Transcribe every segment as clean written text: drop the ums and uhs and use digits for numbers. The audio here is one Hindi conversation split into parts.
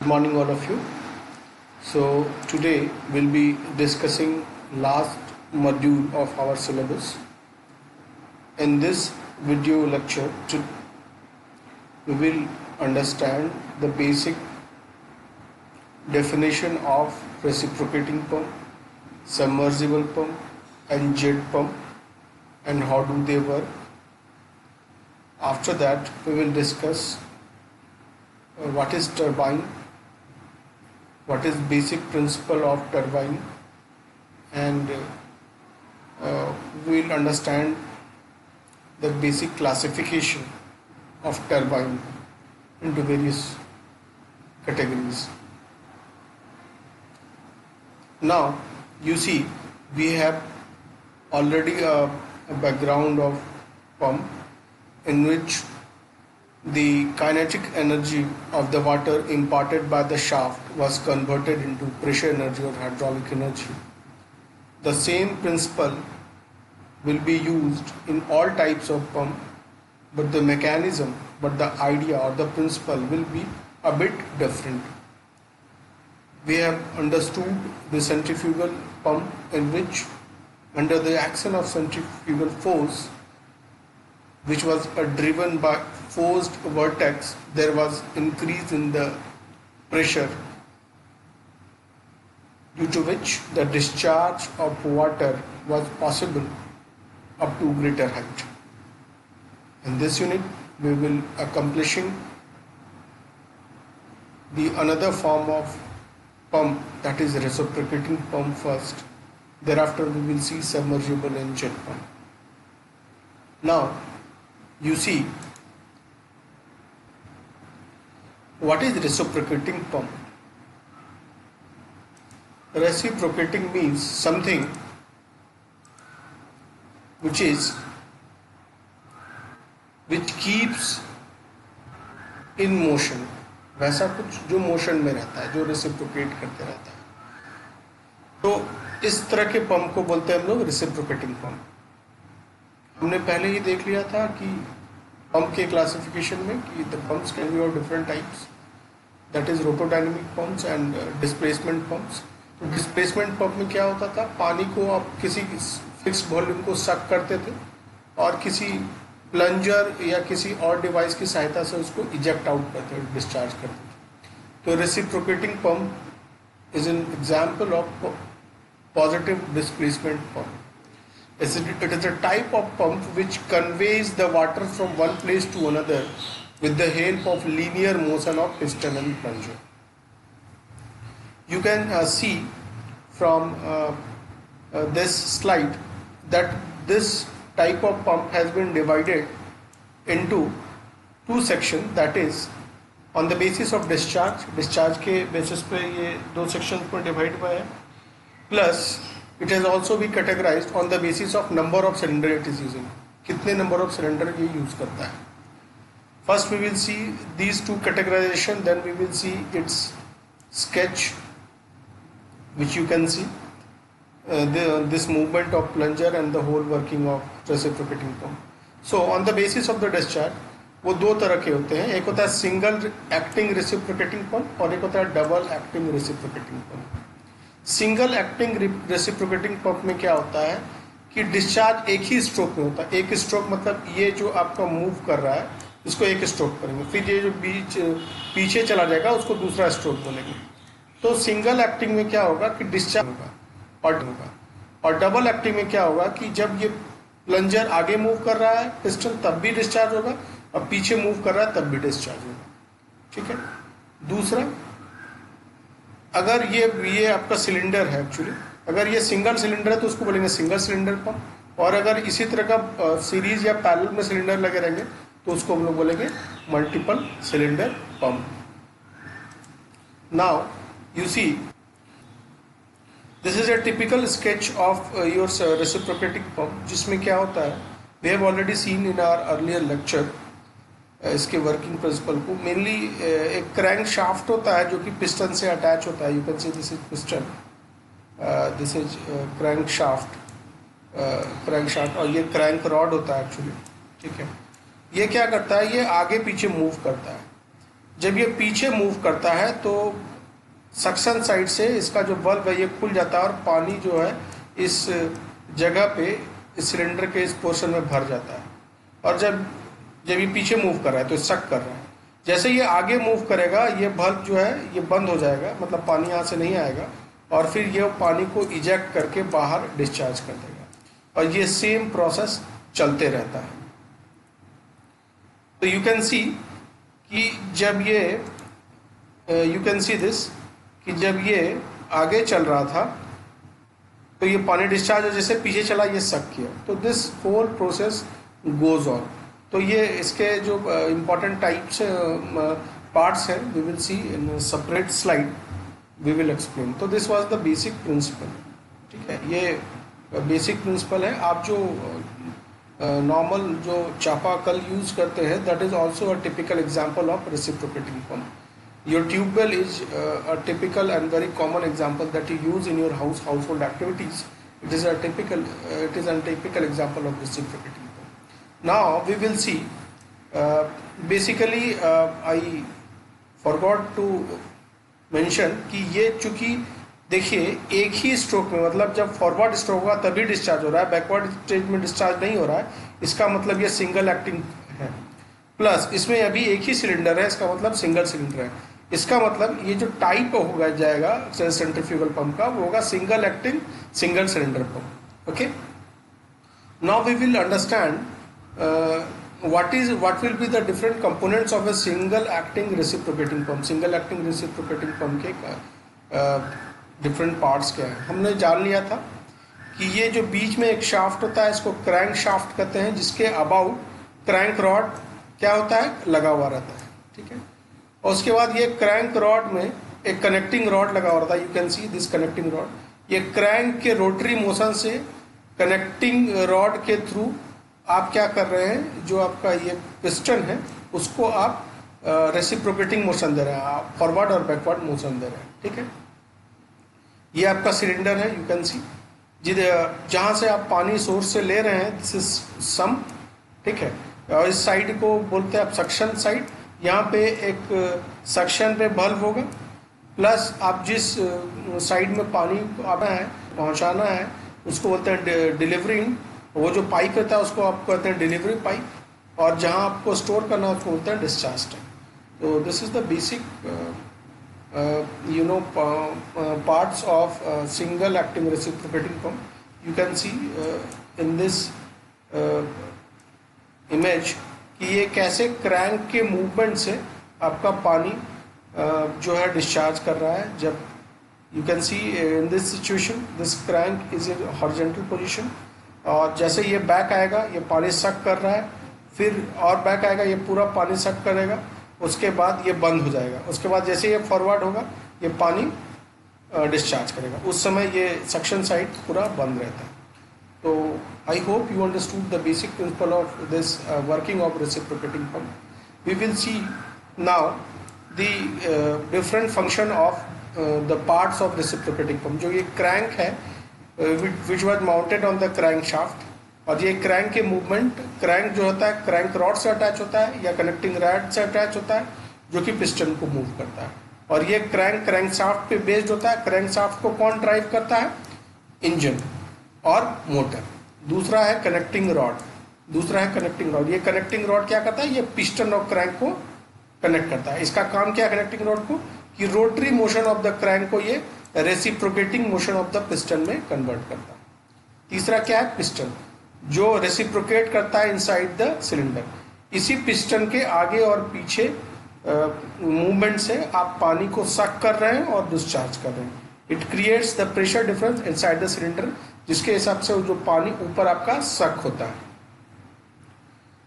Good morning, all of you. So, today we'll be discussing last module of our syllabus. In this video lecture, we will understand the basic definition of reciprocating pump, submersible pump, and jet pump, and how do they work. After that, we will discuss what is turbine, what is basic principle of turbine, and we will understand the basic classification of turbine into various categories. Now you see we have already a background of pump in which the kinetic energy of the water imparted by the shaft was converted into pressure energy or hydraulic energy. The same principle will be used in all types of pump, but the mechanism, but the idea or the principle will be a bit different. We have understood the centrifugal pump in which under the action of centrifugal force, which was driven by forced vortex, there was increase in the pressure, due to which the discharge of water was possible up to greater height. In this unit we will accomplishing the another form of pump, that is reciprocating pump first. Thereafter we will see submersible and jet pump. Now you see, what is reciprocating pump? Reciprocating means something which keeps in motion, वैसा कुछ जो मोशन में रहता है, जो रेसिप्रोकेट करते रहता है. तो इस तरह के पंप को बोलते हैं हम लोग रेसिप्रोकेटिंग पंप. हमने पहले ही देख लिया था कि पंप के क्लासिफिकेशन में कि the pumps can be of different types, that is rotodynamic pumps and displacement pumps. तो डिस्प्लेसमेंट पंप में क्या होता था, पानी को आप किसी फिक्स वॉल्यूम को सक करते थे और किसी प्लंजर या किसी और डिवाइस की सहायता से उसको इजेक्ट आउट करते थे, डिस्चार्ज करते थे. तो reciprocating pump is an example of positive displacement pump. It is a type of pump which conveys the water from one place to another with the help of linear motion of piston and plunger. You can see from this slide that this type of pump has been divided into two sections, that is on the basis of discharge के basis पे ये दो sections पर divide हुआ है, plus it has also been categorized on the basis of number of cylinder it is using, कितने number of cylinder ये use करता है. First we will see these two categorization, then we will see its sketch, which you can see this movement of plunger and the whole working of reciprocating pump. So on the basis of the discharge वो दो तरह के होते हैं, एक होता है सिंगल एक्टिंग रेसिप्रोकेटिंग पंप और एक होता है double acting reciprocating pump. Single acting reciprocating pump में क्या होता है कि डिस्चार्ज एक ही स्ट्रोक में होता है. एक स्ट्रोक मतलब ये जो आपका मूव कर रहा है इसको एक स्ट्रोक करेंगे, फिर ये जो पीछे चला जाएगा उसको दूसरा स्ट्रोक बोलेंगे. तो सिंगल एक्टिंग में क्या होगा कि डिस्चार्ज होगा और डबल एक्टिंग में क्या होगा कि जब ये प्लंजर आगे मूव कर रहा है पिस्टन तब भी डिस्चार्ज होगा और पीछे मूव कर रहा है तब भी डिस्चार्ज होगा. ठीक है. दूसरा, अगर ये आपका सिलेंडर है, एक्चुअली अगर ये सिंगल सिलेंडर है तो उसको बोलेंगे सिंगल सिलेंडर पंप, और अगर इसी तरह का सीरीज या पैरेलल में सिलेंडर लगे रहेंगे तो उसको हम लोग बोलेंगे multiple cylinder pump. Now you see this is a typical sketch of your reciprocating pump, जिसमें क्या होता है, we have already seen in our earlier lecture इसके वर्किंग प्रिंसिपल को. मेनली एक क्रैंक शाफ्ट होता है जो कि पिस्टन से अटैच होता है. You can see this is piston, this is crank shaft और ये क्रैंक रॉड होता है एक्चुअली. ठीक है. ये क्या करता है, ये आगे पीछे मूव करता है. जब ये पीछे मूव करता है तो सक्शन साइड से इसका जो बल्ब है ये खुल जाता है और पानी जो है इस जगह पे इस सिलेंडर के इस पोर्शन में भर जाता है। और जब ये पीछे मूव कर रहा है तो सक कर रहा है, जैसे ये आगे मूव करेगा ये बल्ब जो है ये बंद हो जाएगा, मतलब पानी यहाँ से नहीं आएगा और फिर ये पानी को इजेक्ट करके बाहर डिस्चार्ज कर देगा और ये सेम प्रोसेस चलते रहता है। तो यू कैन सी कि जब ये यू कैन सी दिस कि जब ये आगे चल रहा था तो ये पानी डिस्चार्ज हो, जैसे पीछे चला ये सक किया, तो this whole process goes on. तो ये इसके जो इम्पॉर्टेंट टाइप्स पार्ट्स हैं we will see in separate slide, we will explain. तो this was the basic principle, ठीक है, ये बेसिक प्रिंसिपल है। आप जो नॉर्मल जो चापाकल यूज करते हैं that is also a typical example of reciprocating pump. Your tube well is a typical and very common example that you use in your household activities. It is a typical example of reciprocating pump. Now we will see. Basically, I forgot to mention कि ये चूँकि देखिए एक ही स्ट्रोक में, मतलब जब फॉरवर्ड स्ट्रोक होगा तभी डिस्चार्ज हो रहा है, बैकवर्ड स्टेज में डिस्चार्ज नहीं हो रहा है, इसका मतलब ये सिंगल एक्टिंग है। प्लस इसमें अभी एक ही सिलेंडर है, इसका मतलब सिंगल सिलेंडर है। इसका मतलब ये जो टाइप होगा जाएगा सेंट्रीफ्यूगल पंप का वो होगा single acting single cylinder pump. Okay, now we will understand what will be the different components of a single acting reciprocating pump। Single acting reciprocating pump के डिफरेंट पार्ट्स क्या है। हमने जान लिया था कि ये जो बीच में एक शाफ्ट होता है इसको क्रैंक शाफ्ट कहते हैं, जिसके अबाउट क्रैंक रॉड क्या होता है, लगा हुआ रहता है, ठीक है। और उसके बाद ये क्रैंक रॉड में एक कनेक्टिंग रॉड लगा हुआ रहता है, you can see this connecting rod. ये क्रैंक के रोटरी मोशन से कनेक्टिंग रॉड के थ्रू आप क्या कर रहे हैं, जो आपका ये पिस्टन है उसको आप रेसिप्रोकेटिंग मोशन दे रहे हैं, आप फॉरवर्ड और बैकवर्ड मोशन दे रहे हैं, ठीक है। ये आपका सिलेंडर है, यू कैन सी जहाँ से आप पानी सोर्स से ले रहे हैं दिस इज सम, ठीक है। और इस साइड को बोलते हैं आप सक्शन साइड। यहाँ पे एक सक्शन पे बल्ब होगा, प्लस आप जिस साइड में पानी आना है पहुँचाना है उसको बोलते हैं डिलीवरिंग। वो जो पाइप रहता है उसको आप कहते हैं डिलीवरी पाइप, और जहाँ आपको स्टोर करना है उसको बोलते हैं डिस्चार्ज टैंक। तो this is the basic parts of single acting reciprocating pump. You can see in this image कि ये कैसे क्रैंक के मूवमेंट से आपका पानी जो है डिस्चार्ज कर रहा है। जब you can C in this situation this crank is in horizontal position, और जैसे ये बैक आएगा ये पानी सक कर रहा है, फिर और बैक आएगा ये पूरा पानी सक करेगा, उसके बाद ये बंद हो जाएगा। उसके बाद जैसे ये फॉरवर्ड होगा ये पानी डिस्चार्ज करेगा, उस समय ये सक्शन साइड पूरा बंद रहता है। तो I hope you understood the basic principle of this working of reciprocating pump. We will see now the different function of the parts of reciprocating pump. जो ये क्रैंक है which was mounted on the crank shaft, और ये क्रैंक के मूवमेंट, क्रैंक जो होता है क्रैंक रॉड से अटैच होता है या कनेक्टिंग रॉड से अटैच होता है जो कि पिस्टन को मूव करता है, और ये क्रैंक शाफ्ट पे बेस्ड होता है। क्रैंक शाफ्ट को कौन ड्राइव करता है, इंजन और मोटर। दूसरा है कनेक्टिंग रॉड, ये कनेक्टिंग रॉड क्या करता है, ये पिस्टन और क्रैंक को कनेक्ट करता है। इसका काम क्या है कनेक्टिंग रॉड को, कि rotary motion of the crank को ये reciprocating motion of the piston में कन्वर्ट करता है। तीसरा क्या है, पिस्टन, जो रेसिप्रोकेट करता है इनसाइड द सिलेंडर। इसी पिस्टन के आगे और पीछे मूवमेंट से आप पानी को सक कर रहे हैं और डिस्चार्ज कर रहे हैं। It creates the pressure difference inside the cylinder, जिसके हिसाब से जो पानी ऊपर आपका सक होता है।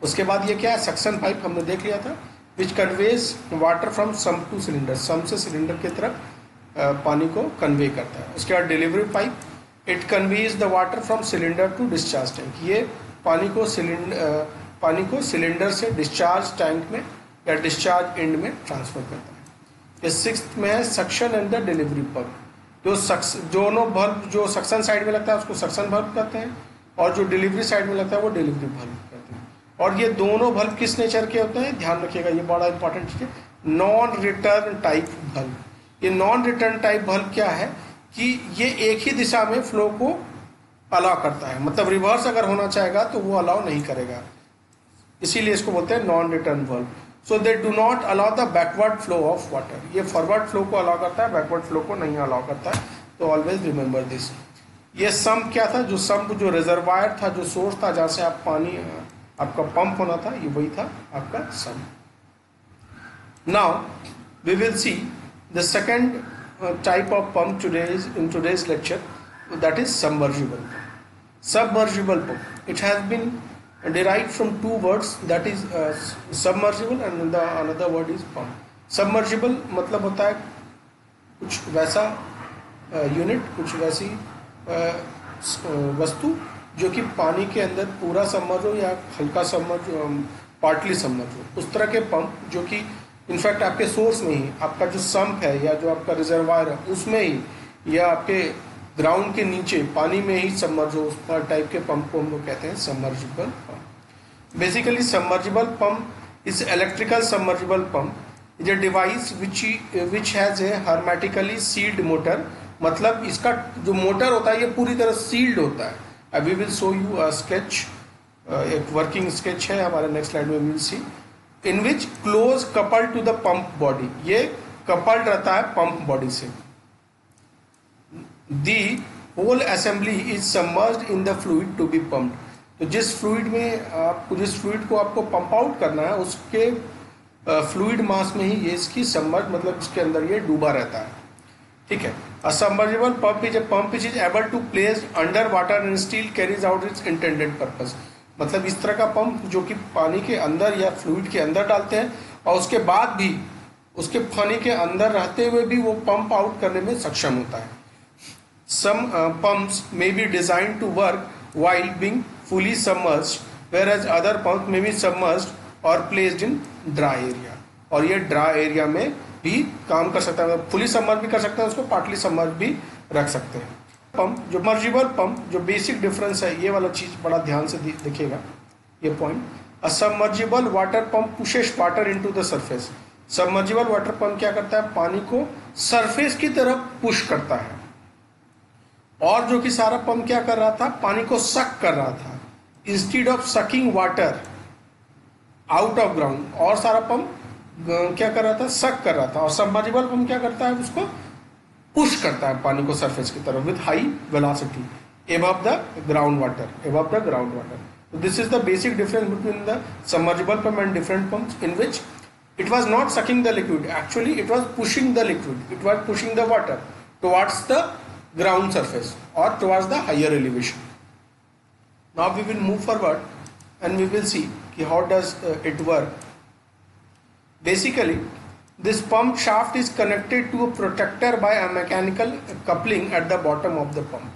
उसके बाद ये क्या है, सक्शन पाइप हमने देख लिया था, which conveys water from sump to cylinder, sump से सिलेंडर की तरफ पानी को कन्वे करता है। उसके बाद delivery pipe, it conveys the water from cylinder to discharge tank, ये पानी को सिलेंडर से डिस्चार्ज टैंक में या डिस्चार्ज एंड में ट्रांसफर करता है। इस सिक्स्थ में है suction and the delivery pump. दोनों बल्ब जो सक्शन साइड में लगता है उसको सक्शन बल्ब कहते हैं, और जो डिलीवरी साइड में लगता है वो डिलीवरी बल्ब कहते हैं। और ये दोनों बल्ब किस नेचर के होते हैं, ध्यान रखिएगा, ये बड़ा इंपॉर्टेंट चीज़ है। Non return type bulb. ये नॉन रिटर्न टाइप बल्ब क्या है कि ये एक ही दिशा में फ्लो को अलाउ करता है, मतलब रिवर्स अगर होना चाहेगा तो वो अलाउ नहीं करेगा, इसीलिए इसको बोलते हैं non return bulb. So they do not allow the backward flow of water. ये फॉरवर्ड फ्लो को अलाउ करता है, बैकवर्ड फ्लो को नहीं अलाउ करता है, तो ऑलवेज रिमेंबर दिस। ये सम्प क्या था, जो सम्प जो रिजर्वायर था, जो सोर्स था जहाँ से आप पानी आपका पंप होना था, ये वही था आपका sump. Now we will see the second type of pump in today's lecture, that is submersible pump. Submersible pump, it has been derived from two words, that is submersible and the another word is pump. Submersible मतलब होता है कुछ वैसा यूनिट, कुछ वैसी वस्तु जो कि पानी के अंदर पूरा सबमर्ज हो या हल्का सबमर्ज, पार्टली सबमर्ज हो, उस तरह के पंप जो कि इनफैक्ट आपके सोर्स में ही, आपका जो सम्प है या जो आपका रिजर्वायर है उसमें ही या आपके ग्राउंड के नीचे पानी में ही सबमर्ज हो, उस टाइप के पंप को हम लोग कहते हैं submersible pump. Basically submersible pump is electrical submersible pump is a device which has a hermetically sealed motor. मतलब इसका जो मोटर होता है ये पूरी तरह सील्ड होता है। We will show you a sketch, एक वर्किंग स्केच है हमारे नेक्स्ट स्लाइड में, will see in which close coupled to the pump body. ये कपल्ड रहता है पंप बॉडी से। The whole assembly is submerged in the fluid to be pumped. तो जिस फ्लूइड में आपको, जिस फ्लूइड को आपको पंप आउट करना है, उसके फ्लूइड मास में ही ये इसकी सबमर्ज, मतलब इसके अंदर ये डूबा रहता है। ठीक है। A submersible pump is a pump which is able to place under water and still carries out its intended purpose. मतलब इस तरह का पंप जो कि पानी के अंदर या फ्लूइड के अंदर डालते हैं और उसके बाद भी उसके पानी के अंदर रहते हुए भी वो पंप आउट करने में सक्षम होता है। Some pumps may be design to work while being fully submerged, whereas other pumps may be submerged or placed in dry area। और ये ड्राई एरिया में भी काम कर सकता है, फुली सबमर्ज भी कर सकते हैं, उसको पार्टली सबमर्ज भी रख सकते हैं। पंप जो सबमर्जिबल पंप, जो बेसिक डिफरेंस है, ये वाला चीज बड़ा ध्यान से देखिएगा ये point. A submersible water pump pushes water into the surface. Submersible water pump क्या करता है, पानी को सरफेस की तरफ पुश करता है, और जो कि सारा पंप क्या कर रहा था, पानी को सक कर रहा था, instead of sucking water out of ground. और सारा पंप क्या कर रहा था, सक कर रहा था। और सबमर्जिबल पंप क्या करता है, उसको पुश करता है पानी को सरफेस की तरफ with high velocity above the groundwater, above the groundwater. So this is the basic difference between the submergible pump and different pumps, in which it was not sucking the liquid, actually it was pushing the liquid, it was pushing the water towards the ground surface or towards the higher elevation. Now we will move forward and we will see how does it work. Basically this pump shaft is connected to a protector by a mechanical coupling at the bottom of the pump.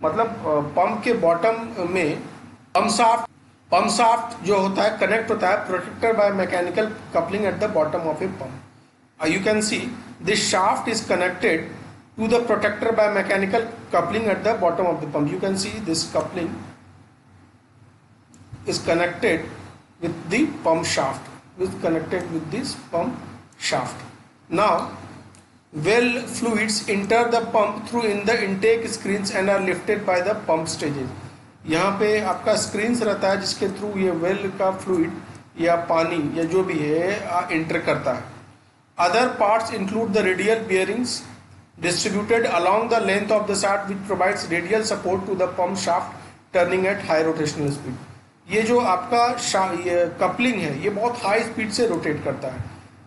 मतलब पंप के बॉटम में पंप शाफ्ट जो होता है कनेक्ट होता है protector by mechanical coupling at the bottom of a pump. You can see this shaft is connected to the protector by mechanical coupling at the bottom of the pump. You can see this coupling is connected with the pump shaft, connected with this pump shaft. Now well fluids enter the pump through in the intake screens and are lifted by the pump stages. यहाँ पे आपका स्क्रीन्स रहता है जिसके थ्रू ये वेल का फ्लूइड या पानी या जो भी है इंटर करता है। Other parts include the radial bearings distributed along the length of the shaft which provides radial support to the pump shaft turning at high rotational speed. ये जो आपका ये कपलिंग है ये बहुत हाई स्पीड से रोटेट करता है।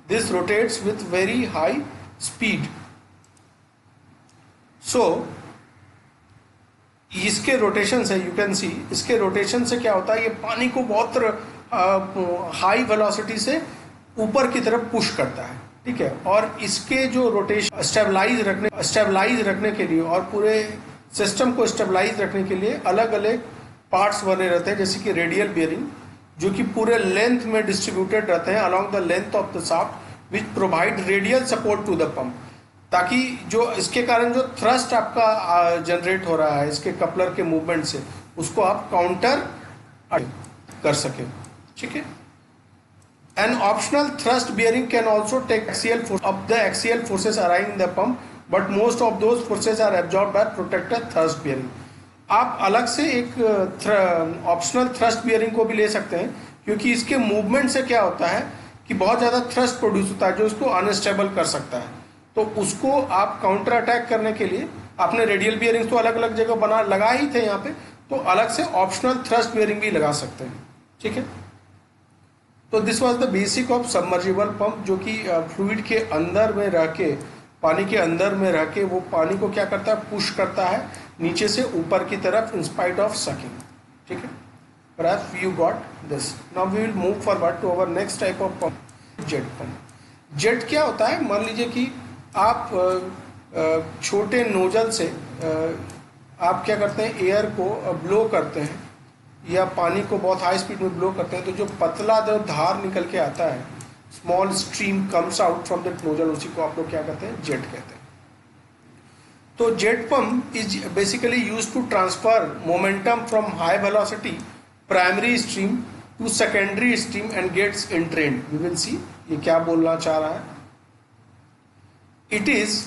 This rotates with very high speed. So इसके रोटेशन से यू कैन सी, इसके रोटेशन से क्या होता है, ये पानी को बहुत हाई वेलोसिटी से ऊपर की तरफ पुश करता है। ठीक है। और इसके जो रोटेशन स्टेबलाइज रखने के लिए और पूरे सिस्टम को स्टेबलाइज रखने के लिए अलग अलग पार्ट्स बने रहते हैं, जैसे कि रेडियल बियरिंग जो कि पूरे लेंथ में डिस्ट्रीब्यूटेड रहते हैं along the length of the shaft which provide radial support to the pump, ताकि जो इसके कारण जो थ्रस्ट आपका जनरेट हो रहा है इसके कपलर के मूवमेंट से, उसको आप काउंटर कर सके। ठीक है। An optional thrust bearing can also take axial force of the axial forces arising in the pump, but most of those forces are absorbed by protected thrust bearing. आप अलग से एक ऑप्शनल थ्रस्ट बियरिंग को भी ले सकते हैं, क्योंकि इसके मूवमेंट से क्या होता है कि बहुत ज़्यादा थ्रस्ट प्रोड्यूस होता है जो उसको अनस्टेबल कर सकता है। तो उसको आप काउंटर अटैक करने के लिए आपने रेडियल बियरिंग्स तो अलग अलग जगह बना लगा ही थे यहाँ पे, तो अलग से ऑप्शनल थ्रस्ट बियरिंग भी लगा सकते हैं। ठीक है, तो this was the basic of submersible pump, जो कि फ्लूइड के अंदर में रह के, पानी के अंदर में रह के वो पानी को क्या करता है, पुश करता है नीचे से ऊपर की तरफ इन स्पाइट ऑफ सकिंग। ठीक है, perhaps you got this. Now we will move forward to our next type of pump, jet pump. Jet क्या होता है, मान लीजिए कि आप छोटे नोजल से आप क्या करते हैं, एयर को ब्लो करते हैं या पानी को बहुत हाई स्पीड में ब्लो करते हैं, तो जो पतला जो धार निकल के आता है, small stream comes out from that nozzle, उसी को आप लोग क्या कहते हैं, जेट कहते हैं। तो jet pump is basically used to transfer momentum from high velocity primary stream to secondary stream and gets entrained. We will see ये क्या बोलना चाह रहा है। It is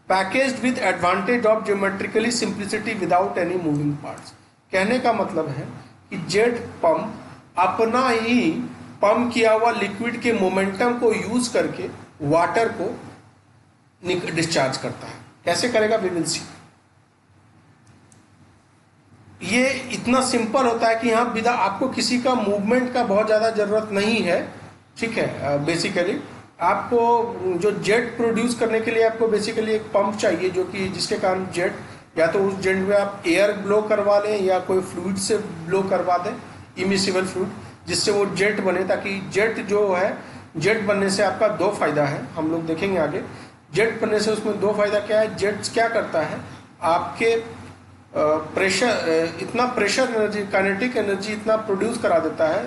packaged with advantage of geometrically simplicity without any moving parts. कहने का मतलब है कि जेट पंप अपना ही पंप किया हुआ लिक्विड के मोमेंटम को यूज करके वाटर को डिस्चार्ज करता है। कैसे करेगा, वी विल सी। ये इतना सिंपल होता है कि यहाँ बिना आपको किसी का मूवमेंट का बहुत ज़्यादा जरूरत नहीं है। ठीक है, बेसिकली आपको जो जेट प्रोड्यूस करने के लिए आपको बेसिकली एक पंप चाहिए, जो कि जिसके कारण जेट, या तो उस जेट में आप एयर ब्लो करवा लें या कोई फ्लूइड से ब्लो करवा दें, इमिसिबल फ्लूइड, जिससे वो जेट बने। ताकि जेट जो है, जेट बनने से आपका दो फायदा है, हम लोग देखेंगे आगे। जेट बनने से उसमें दो फायदा क्या है, जेट क्या करता है, आपके प्रेशर, इतना प्रेशर एनर्जी, काइनेटिक एनर्जी इतना प्रोड्यूस करा देता है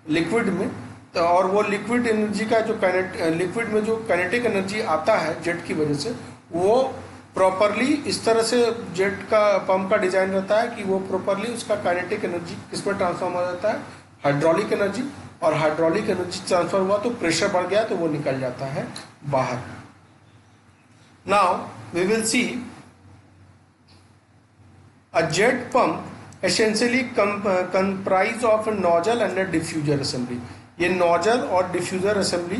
लिक्विड में, तो और वो लिक्विड एनर्जी का जो लिक्विड में जो काइनेटिक एनर्जी आता है जेट की वजह से, वो प्रॉपरली इस तरह से जेट का पंप का डिजाइन रहता है कि वो प्रॉपरली उसका काइनेटिक एनर्जी किसमें ट्रांसफॉर्म हो जाता है, हाइड्रोलिक एनर्जी, और हाइड्रोलिक एनर्जी ट्रांसफर हुआ तो प्रेशर बढ़ गया तो वो निकल जाता है बाहर। Now we will see a jet pump essentially comprise of nozzle and diffuser assembly. ये नोजल और डिफ्यूजर असेंबली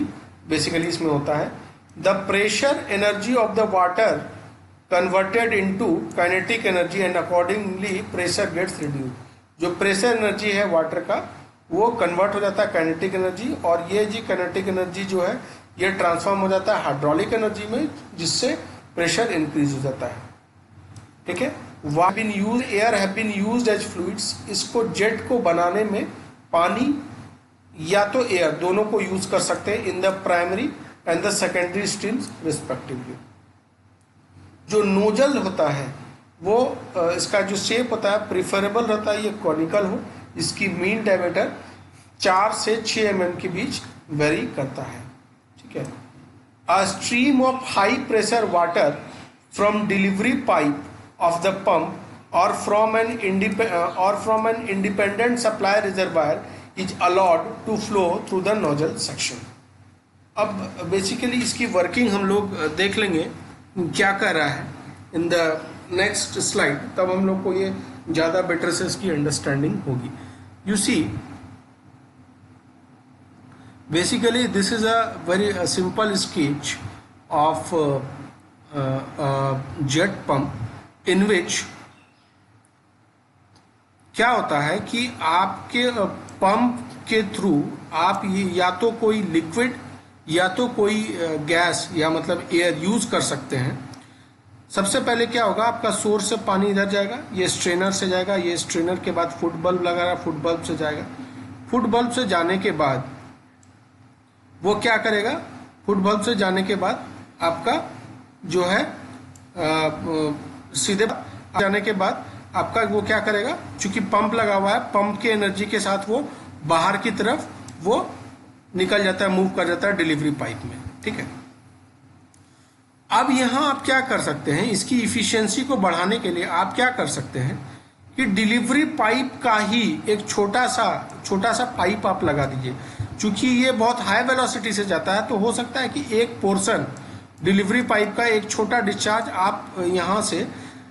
बेसिकली इसमें होता है। The pressure energy of the water converted into kinetic energy and accordingly pressure gets reduce. जो प्रेशर एनर्जी है वाटर का, वो कन्वर्ट हो जाता है काइनेटिक एनर्जी, और ये जी काइनेटिक एनर्जी जो है ये ट्रांसफॉर्म हो जाता है हाइड्रोलिक एनर्जी में, जिससे प्रेशर इंक्रीज हो जाता है। ठीक है, air have been used as fluids. इसको जेट को बनाने में पानी या तो एयर दोनों को यूज कर सकते हैं in the primary and the secondary streams respectively. जो नोजल होता है वो इसका जो शेप होता है प्रिफरेबल रहता है ये कॉनिकल हो। इसकी मीन डायमीटर 4 से 6 mm के बीच वेरी करता है। ठीक है, a stream of high pressure water from delivery pipe of the pump और from an independent supply reservoir is allowed to flow through the nozzle section. अब बेसिकली इसकी वर्किंग हम लोग देख लेंगे क्या कर रहा है इन द नेक्स्ट स्लाइड, तब हम लोग को ये ज़्यादा बेटर से इसकी अंडरस्टैंडिंग होगी। You see basically this is a very simple sketch of jet pump in which क्या होता है कि आपके पंप के थ्रू आप ये या तो कोई लिक्विड या तो कोई गैस या मतलब एयर यूज कर सकते हैं। सबसे पहले क्या होगा, आपका सोर्स से पानी इधर जाएगा, ये स्ट्रेनर से जाएगा, ये स्ट्रेनर के बाद फुट बल्ब लगा रहा है, फुट बल्ब से जाएगा। फुट बल्ब से जाने के बाद वो क्या करेगा, फुट बल्ब से जाने के बाद आपका जो है सीधे जाने के बाद आपका वो क्या करेगा, चूंकि पंप लगा हुआ है, पंप के एनर्जी के साथ वो बाहर की तरफ वो निकल जाता है, मूव कर जाता है डिलीवरी पाइप में। ठीक है, अब यहां आप क्या कर सकते हैं, इसकी इफिशियंसी को बढ़ाने के लिए आप क्या कर सकते हैं कि डिलीवरी पाइप का ही एक छोटा सा पाइप आप लगा दीजिए। चूंकि ये बहुत हाई वेलोसिटी से जाता है तो हो सकता है कि एक पोर्शन डिलीवरी पाइप का एक छोटा डिस्चार्ज आप यहाँ से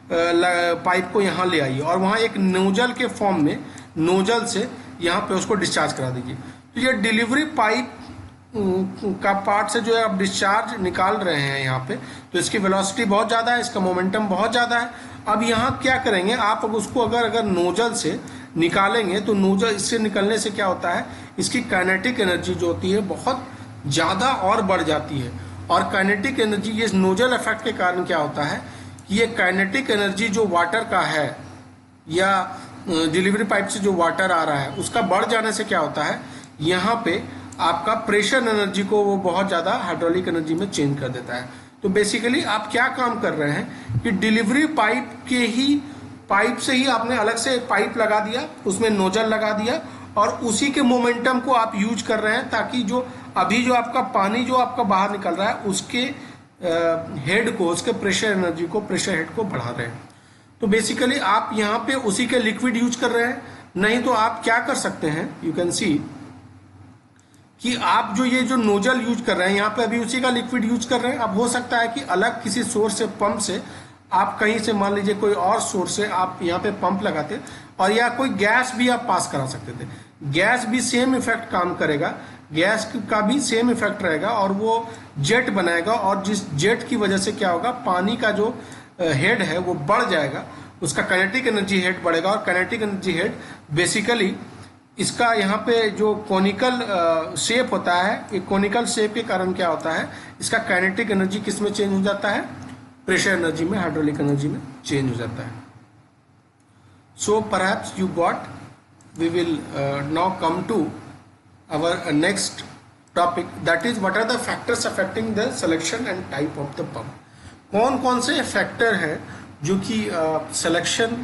पाइप को यहाँ ले आइए और वहाँ एक नोजल के फॉर्म में नोजल से यहाँ पे उसको डिस्चार्ज करा दीजिए। तो ये डिलीवरी पाइप का पार्ट से जो है आप डिस्चार्ज निकाल रहे हैं यहाँ पे, तो इसकी वेलोसिटी बहुत ज़्यादा है, इसका मोमेंटम बहुत ज़्यादा है। अब यहाँ क्या करेंगे आप, उसको अगर नोजल से निकालेंगे तो नोजल इससे निकलने से क्या होता है, इसकी काइनेटिक एनर्जी जो होती है बहुत ज़्यादा और बढ़ जाती है। और काइनेटिक एनर्जी ये नोजल इफेक्ट के कारण क्या होता है कि ये काइनेटिक एनर्जी जो वाटर का है या डिलीवरी पाइप से जो वाटर आ रहा है उसका बढ़ जाने से क्या होता है, यहाँ पे आपका प्रेशर एनर्जी को वो बहुत ज़्यादा हाइड्रोलिक एनर्जी में चेंज कर देता है। तो बेसिकली आप क्या काम कर रहे हैं कि डिलीवरी पाइप से ही आपने अलग से पाइप लगा दिया, उसमें नोजल लगा दिया और उसी के मोमेंटम को आप यूज कर रहे हैं ताकि जो अभी जो आपका पानी जो आपका बाहर निकल रहा है उसके हेड को, उसके प्रेशर एनर्जी को, प्रेशर हेड को बढ़ा रहे हैं। तो बेसिकली आप यहाँ पे उसी के लिक्विड यूज कर रहे हैं। नहीं तो आप क्या कर सकते हैं, यू कैन सी कि आप जो ये जो नोजल यूज कर रहे हैं यहाँ पे अभी उसी का लिक्विड यूज कर रहे हैं। अब हो सकता है कि अलग किसी सोर्स से, पंप से, आप कहीं से मान लीजिए कोई और सोर्स से आप यहाँ पे पंप लगाते और या कोई गैस भी आप पास करा सकते थे। गैस भी सेम इफेक्ट काम करेगा, गैस का भी सेम इफेक्ट रहेगा और वो जेट बनाएगा और जिस जेट की वजह से क्या होगा, पानी का जो हेड है वो बढ़ जाएगा, उसका काइनेटिक एनर्जी हेड बढ़ेगा और काइनेटिक एनर्जी हेड बेसिकली इसका यहाँ पे जो कॉनिकल शेप होता है, एक कॉनिकल शेप के कारण क्या होता है, इसका काइनेटिक एनर्जी किस में चेंज हो जाता है, प्रेशर एनर्जी में, हाइड्रोलिक एनर्जी में चेंज हो जाता है। So perhaps you got, we will now come to our next topic, that is what are the factors affecting the selection and type of the pump। कौन कौन से फैक्टर हैं जो कि सिलेक्शन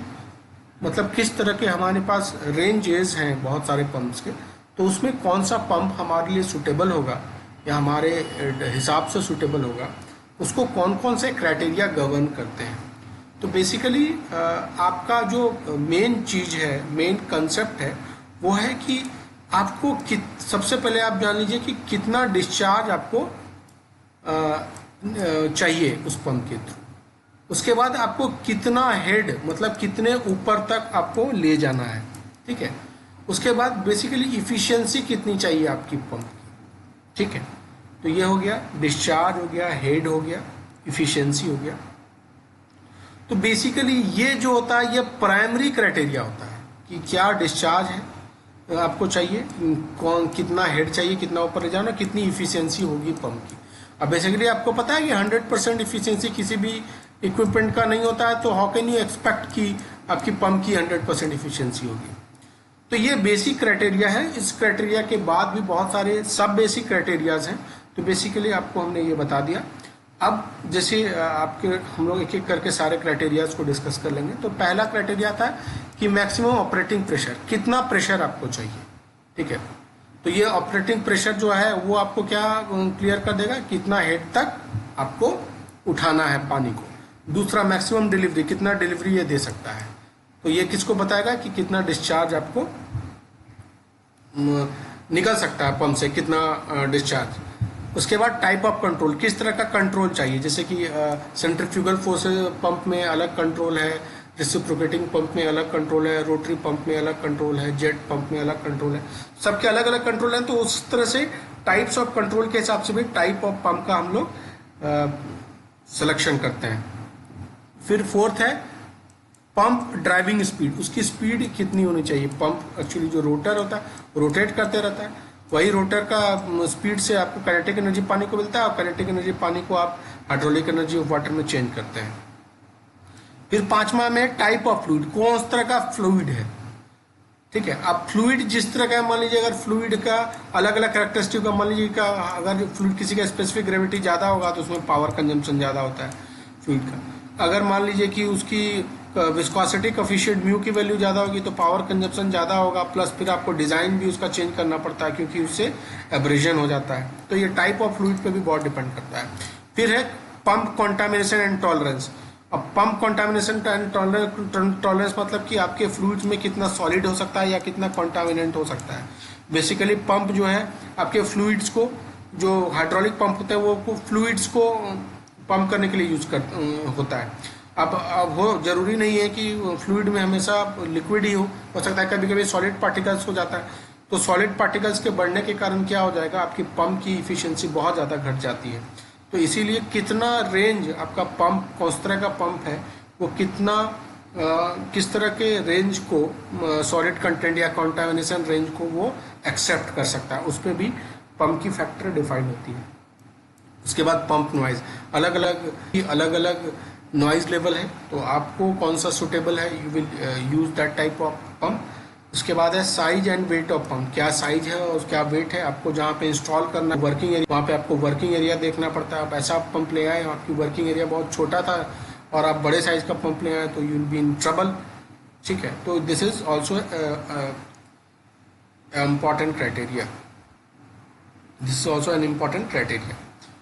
मतलब किस तरह के हमारे पास रेंजेस हैं बहुत सारे पंप्स के, तो उसमें कौन सा पंप हमारे लिए सूटेबल होगा या हमारे हिसाब से सूटेबल होगा, उसको कौन कौन से क्राइटेरिया गवर्न करते हैं। तो बेसिकली आपका जो मेन चीज़ है, मेन कंसेप्ट है वो है कि आपको सबसे पहले आप जान लीजिए कि कितना डिस्चार्ज आपको चाहिए उस पंप के थ्रू। उसके बाद आपको कितना हेड मतलब कितने ऊपर तक आपको ले जाना है, ठीक है। उसके बाद बेसिकली इफिशिएंसी कितनी चाहिए आपकी पंप की, ठीक है। तो ये हो गया, डिस्चार्ज हो गया, हेड हो गया, इफिशिएंसी हो गया। तो बेसिकली ये जो होता है ये प्राइमरी क्राइटेरिया होता है कि क्या डिस्चार्ज है आपको चाहिए, कौन कितना हेड चाहिए, कितना ऊपर ले जाना, कितनी इफिशिएंसी होगी पंप की। अब बेसिकली आपको पता है कि 100% इफिशिएंसी किसी भी इक्विपमेंट का नहीं होता है, तो हाउ कैन यू एक्सपेक्ट कि आपकी पंप की 100% इफिशिएंसी होगी। तो ये बेसिक क्राइटेरिया है। इस क्राइटेरिया के बाद भी बहुत सारे सब बेसिक क्राइटेरियाज हैं। तो बेसिकली आपको हमने ये बता दिया। अब जैसे आपके हम लोग एक एक करके सारे क्राइटेरियाज को डिस्कस कर लेंगे। तो पहला क्राइटेरिया था कि मैक्सिमम ऑपरेटिंग प्रेशर, कितना प्रेशर आपको चाहिए, ठीक है। तो ये ऑपरेटिंग प्रेशर जो है वो आपको क्या क्लियर कर देगा, कितना हेड तक आपको उठाना है पानी को। दूसरा मैक्सिमम डिलीवरी, कितना डिलीवरी ये दे सकता है। तो ये किसको बताएगा कि कितना डिस्चार्ज आपको निकल सकता है पंप से, कितना डिस्चार्ज। उसके बाद टाइप ऑफ कंट्रोल, किस तरह का कंट्रोल चाहिए, जैसे कि सेंट्रीफ्यूगल फोर्स पंप में अलग कंट्रोल है, रेसिप्रोकेटिंग पंप में अलग कंट्रोल है, रोटरी पंप में अलग कंट्रोल है, जेट पंप में अलग कंट्रोल है, सबके अलग अलग कंट्रोल हैं। तो उस तरह से टाइप्स ऑफ कंट्रोल के हिसाब से भी टाइप ऑफ पंप का हम लोग सिलेक्शन करते हैं। फिर फोर्थ है पंप ड्राइविंग स्पीड, उसकी स्पीड कितनी होनी चाहिए। पंप एक्चुअली जो रोटर होता है रोटेट करते रहता है, वही रोटर का स्पीड से आपको काइनेटिक एनर्जी पानी को मिलता है और काइनेटिक एनर्जी पानी को आप हाइड्रोलिक एनर्जी ऑफ वाटर में चेंज करते हैं। फिर पांचवा में टाइप ऑफ फ्लूइड, कौन सी तरह का फ्लूइड है, ठीक है। अब फ्लूइड जिस तरह का मान लीजिए, अगर फ्लूइड का अलग अलग कैरेक्टरिस्टिक का मान लीजिए का, अगर फ्लूइड किसी का स्पेसिफिक ग्रेविटी ज़्यादा होगा तो उसमें पावर कंजम्पशन ज़्यादा होता है फ्लूइड का। अगर मान लीजिए कि उसकी विस्कोसिटी कोफिशिएंट म्यू की वैल्यू ज़्यादा होगी तो पावर कंजप्शन ज़्यादा होगा, प्लस फिर आपको डिज़ाइन भी उसका चेंज करना पड़ता है क्योंकि उससे एब्रेजन हो जाता है। तो ये टाइप ऑफ फ्लूइड पे भी बहुत डिपेंड करता है। फिर है पंप कॉन्टामिनेशन एंड टॉलरेंस। अब पंप कॉन्टामिनेशन एंड टॉलरेंस मतलब कि आपके फ्लूइड्स में कितना सॉलिड हो सकता है या कितना कॉन्टामिनेंट हो सकता है। बेसिकली पंप जो है आपके फ्लूइड्स को, जो हाइड्रोलिक पंप होता है वो फ्लूइड्स को पंप करने के लिए यूज कर होता है। अब वो जरूरी नहीं है कि फ्लूइड में हमेशा लिक्विड ही हो सकता है कभी कभी सॉलिड पार्टिकल्स हो जाता है। तो सॉलिड पार्टिकल्स के बढ़ने के कारण क्या हो जाएगा, आपकी पंप की इफिशियंसी बहुत ज़्यादा घट जाती है। तो इसीलिए कितना रेंज आपका पंप, कौन तरह का पंप है, वो कितना किस तरह के रेंज को, सॉलिड कंटेंट या कॉन्टामिनेशन रेंज को वो एक्सेप्ट कर सकता है, उस पर भी पंप की फैक्टर डिफाइन होती है। उसके बाद पंप नॉइज, अलग अलग नॉइज लेवल है, तो आपको कौन सा सुटेबल है, you will use that type of pump. उसके बाद है size and weight of pump, क्या साइज है और क्या वेट है। आपको जहाँ पे इंस्टॉल करना वर्किंग एरिया, वहाँ पे आपको वर्किंग एरिया देखना पड़ता है। आप ऐसा पंप ले आए, आपकी वर्किंग एरिया बहुत छोटा था और आप बड़े साइज का पंप ले आए तो you will be in trouble, ठीक है। तो this is also important criteria, this is also an important criteria.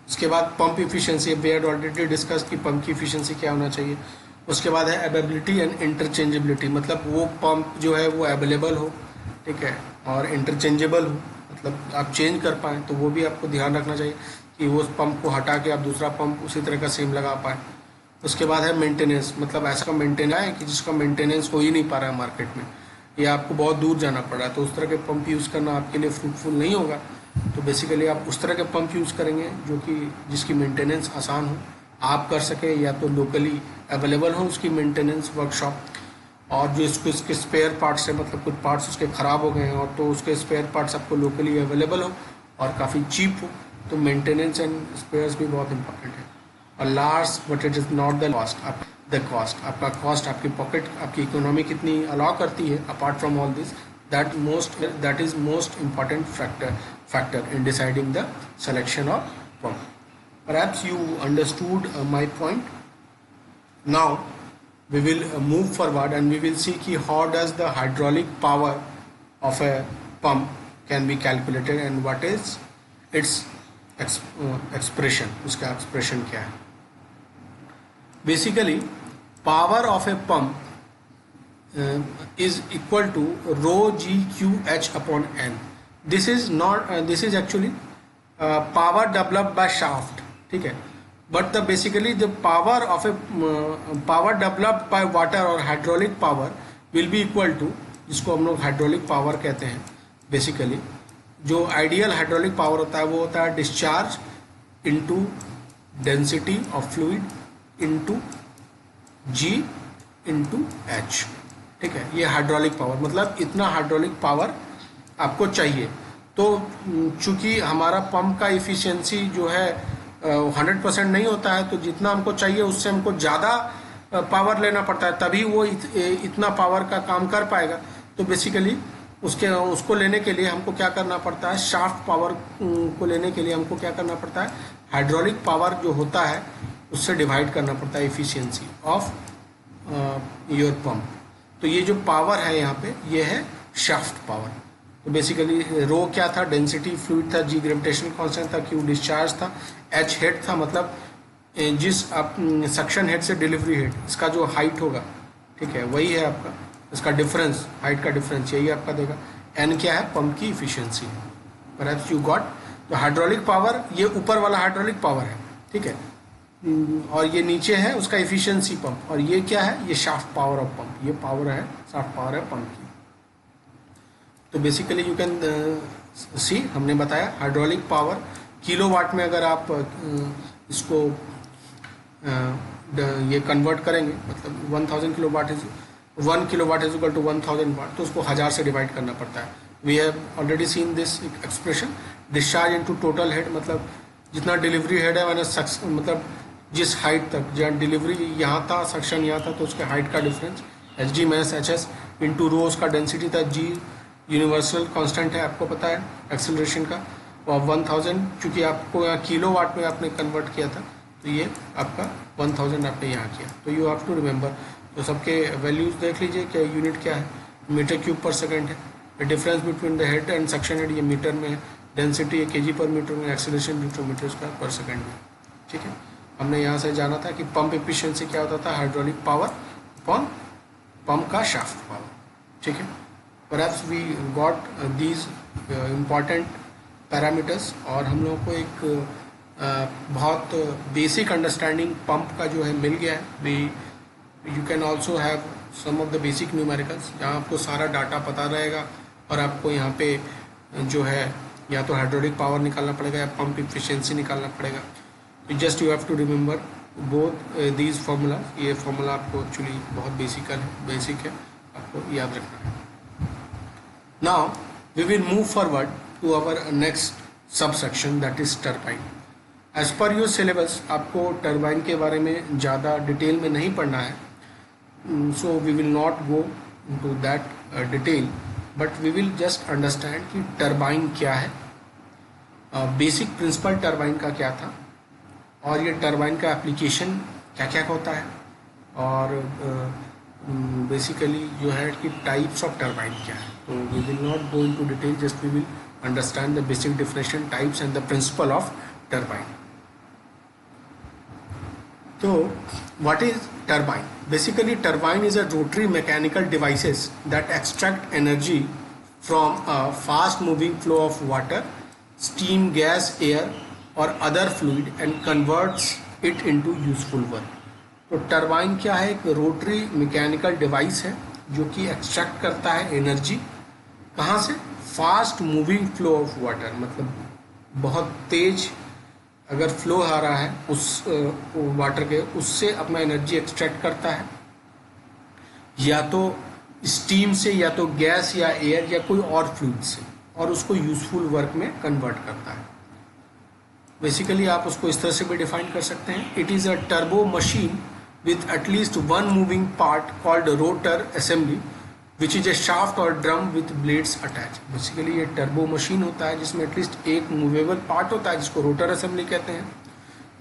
उसके बाद pump efficiency, we had already discuss कि पंप की इफिशियंसी क्या होना चाहिए। उसके बाद है अवेलेबिलिटी एंड इंटरचेंजेबिलिटी, मतलब वो पंप जो है वो अवेलेबल हो, ठीक है, और इंटरचेंजेबल हो, मतलब आप चेंज कर पाएँ, तो वो भी आपको ध्यान रखना चाहिए कि वो पंप को हटा के आप दूसरा पंप उसी तरह का सेम लगा पाएँ। उसके बाद है मेंटेनेंस, मतलब ऐसा मेंटेन है कि जिसका मेंटेनेंस हो ही नहीं पा रहा है मार्केट में, या आपको बहुत दूर जाना पड़ रहा है, तो उस तरह के पंप यूज़ करना आपके लिए फ्रूटफुल नहीं होगा। तो बेसिकली आप उस तरह के पंप यूज़ करेंगे जो कि जिसकी मेंटेनेंस आसान हो, आप कर सके, या तो लोकली अवेलेबल हो उसकी मेंटेनेंस वर्कशॉप, और जो इसके स्पेयर पार्ट्स है, मतलब कुछ पार्ट्स उसके ख़राब हो गए हैं और तो उसके स्पेयर पार्ट्स आपको लोकली अवेलेबल हो और काफ़ी चीप हो, तो मेंटेनेंस एंड स्पेयर्स भी बहुत इंपॉर्टेंट है। और last but it is not the cost, आपका कॉस्ट, आपकी पॉकेट, आपकी इकोनॉमी कितनी अलाउ करती है, apart from all this, that is most important factor in deciding the selection of pump. Perhaps you understood my point. Now we will move forward and we will see ki how does the hydraulic power of a pump can be calculated and what is its expression, uska expression kya hai. Basically power of a pump is equal to rho GQH upon N. This is actually power developed by shaft, ठीक है, but basically the power of a power developed by water or hydraulic power will be equal to, जिसको हम लोग हाइड्रोलिक पावर कहते हैं। बेसिकली जो आइडियल हाइड्रोलिक पावर होता है वो होता है discharge into density of fluid into G into H, ठीक है। ये हाइड्रोलिक पावर, मतलब इतना हाइड्रोलिक पावर आपको चाहिए। तो चूंकि हमारा पंप का इफिशियंसी जो है 100% नहीं होता है, तो जितना हमको चाहिए उससे हमको ज़्यादा पावर लेना पड़ता है, तभी वो इतना पावर का काम कर पाएगा। तो बेसिकली उसको लेने के लिए हमको क्या करना पड़ता है, शाफ्ट पावर को लेने के लिए हमको क्या करना पड़ता है, हाइड्रोलिक पावर जो होता है उससे डिवाइड करना पड़ता है इफिशियंसी ऑफ योर पंप। तो ये जो पावर है यहाँ पे, ये है शाफ्ट पावर। तो बेसिकली रो क्या था, डेंसिटी फ्लूइड था, जी ग्रेविटेशनल कांस्टेंट था, क्यू डिस्चार्ज था, एच हेड था, मतलब जिस आप सक्शन हेड से डिलीवरी हेड, इसका जो हाइट होगा, ठीक है, वही है आपका, इसका डिफरेंस, हाइट का डिफरेंस यही आपका देगा। एन क्या है, पंप की इफिशियंसी। Perhaps you got. तो हाइड्रोलिक पावर ये ऊपर वाला हाइड्रोलिक पावर है, ठीक है, और ये नीचे है उसका इफिशियंसी पंप, और ये क्या है, ये शाफ्ट पावर ऑफ पंप, ये पावर है, शाफ्ट पावर है पंप की। तो बेसिकली यू कैन सी, हमने बताया हाइड्रोलिक पावर किलोवाट में अगर आप इसको ये कन्वर्ट करेंगे, मतलब 1000 kilowatt is 1 kilowatt is equal to 1000 watt, तो उसको 1000 से डिवाइड करना पड़ता है। We have already seen this expression, discharge into total head, मतलब जितना डिलीवरी हेड है मैंने मतलब जिस हाइट तक, जहाँ डिलीवरी यहाँ था, सक्शन यहाँ था, तो उसके हाइट का difference H D minus H S into rho, उसका डेंसिटी था, जी यूनिवर्सल कांस्टेंट है, आपको पता है एक्सेलरेशन का, और 1000 चूँकि आपको यहाँ किलो वाट में आपने कन्वर्ट किया था, तो ये आपका 1000 आपने यहाँ किया। तो यू हैव टू रिमेंबर, तो सबके वैल्यूज़ देख लीजिए, क्या यूनिट क्या है, मीटर क्यूब पर सेकेंड है, difference between the head and suction head ये मीटर में है, डेंसिटी है केजी पर मीटर में, एक्सेलरेशन न्यूटन मीटर स्क्वायर पर सेकेंड में, ठीक है। हमने यहाँ से जाना था कि पंप एफिशिएंसी क्या होता था, हाइड्रोलिक पावर अपॉन पंप का शाफ्ट पावर, ठीक है। Perhaps we got these important parameters और हम लोगों को एक बहुत बेसिक अंडरस्टैंडिंग पंप का जो है मिल गया है। You can also have some of the basic numericals जहाँ आपको सारा डाटा पता रहेगा और आपको यहाँ पे जो है या तो हाइड्रोलिक पावर निकालना पड़ेगा या पंप इफिशिएंसी निकालना पड़ेगा। तो just you have to remember both these formula. ये फार्मूला आपको एक्चुअली बहुत बेसिक है, आपको याद रखना है। Now we will move forward to our next sub section that is turbine. As per your syllabus आपको टरबाइन के बारे में ज़्यादा डिटेल में नहीं पढ़ना है, so we will not go to that detail, but we will just understand कि टरबाइन क्या है, बेसिक प्रिंसिपल टरबाइन का क्या था और ये टरबाइन का एप्लीकेशन क्या क्या होता है और बेसिकली जो है कि टाइप्स ऑफ टरबाइन क्या है। तो we will not go into detail, just we will understand the basic differentiation types and the principle of turbine. तो what is turbine? Basically turbine is a rotary mechanical devices that extract energy from a fast moving flow of water, steam, gas, air or other fluid and converts it into useful work. तो टरबाइन क्या है? एक रोटरी मैकेनिकल डिवाइस है जो कि एक्सट्रैक्ट करता है एनर्जी कहाँ से? Fast moving flow of water, मतलब बहुत तेज अगर फ्लो आ रहा है उस वाटर के, उससे अपना एनर्जी एक्सट्रैक्ट करता है, या तो स्टीम से या तो गैस या एयर या कोई और फ्लूइड से, और उसको यूजफुल वर्क में कन्वर्ट करता है। बेसिकली आप उसको इस तरह से भी डिफाइन कर सकते हैं, it is a turbo machine with at least one moving part called rotor assembly which is a shaft और drum with blades attach. Basically ये टर्बो मशीन होता है जिसमें एटलीस्ट एक मूवेबल पार्ट होता है जिसको रोटर असेंबली कहते हैं,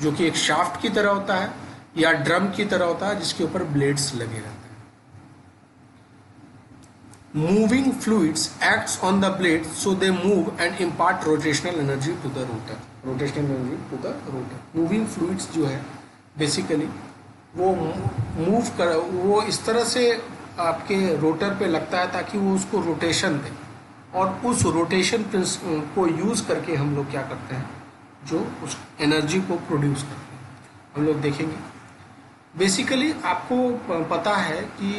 जो कि एक शाफ्ट की तरह होता है या ड्रम की तरह होता है जिसके ऊपर ब्लेड्स लगे रहते हैं। Moving fluids acts on the blade so they move and impart rotational energy to the rotor. Rotational energy to the rotor. Moving fluids जो है बेसिकली वो मूव कर, वो इस तरह से आपके रोटर पे लगता है ताकि वो उसको रोटेशन दे, और उस रोटेशन को यूज़ करके हम लोग क्या करते हैं, जो उस एनर्जी को प्रोड्यूस करते हैं। हम लोग देखेंगे बेसिकली आपको पता है कि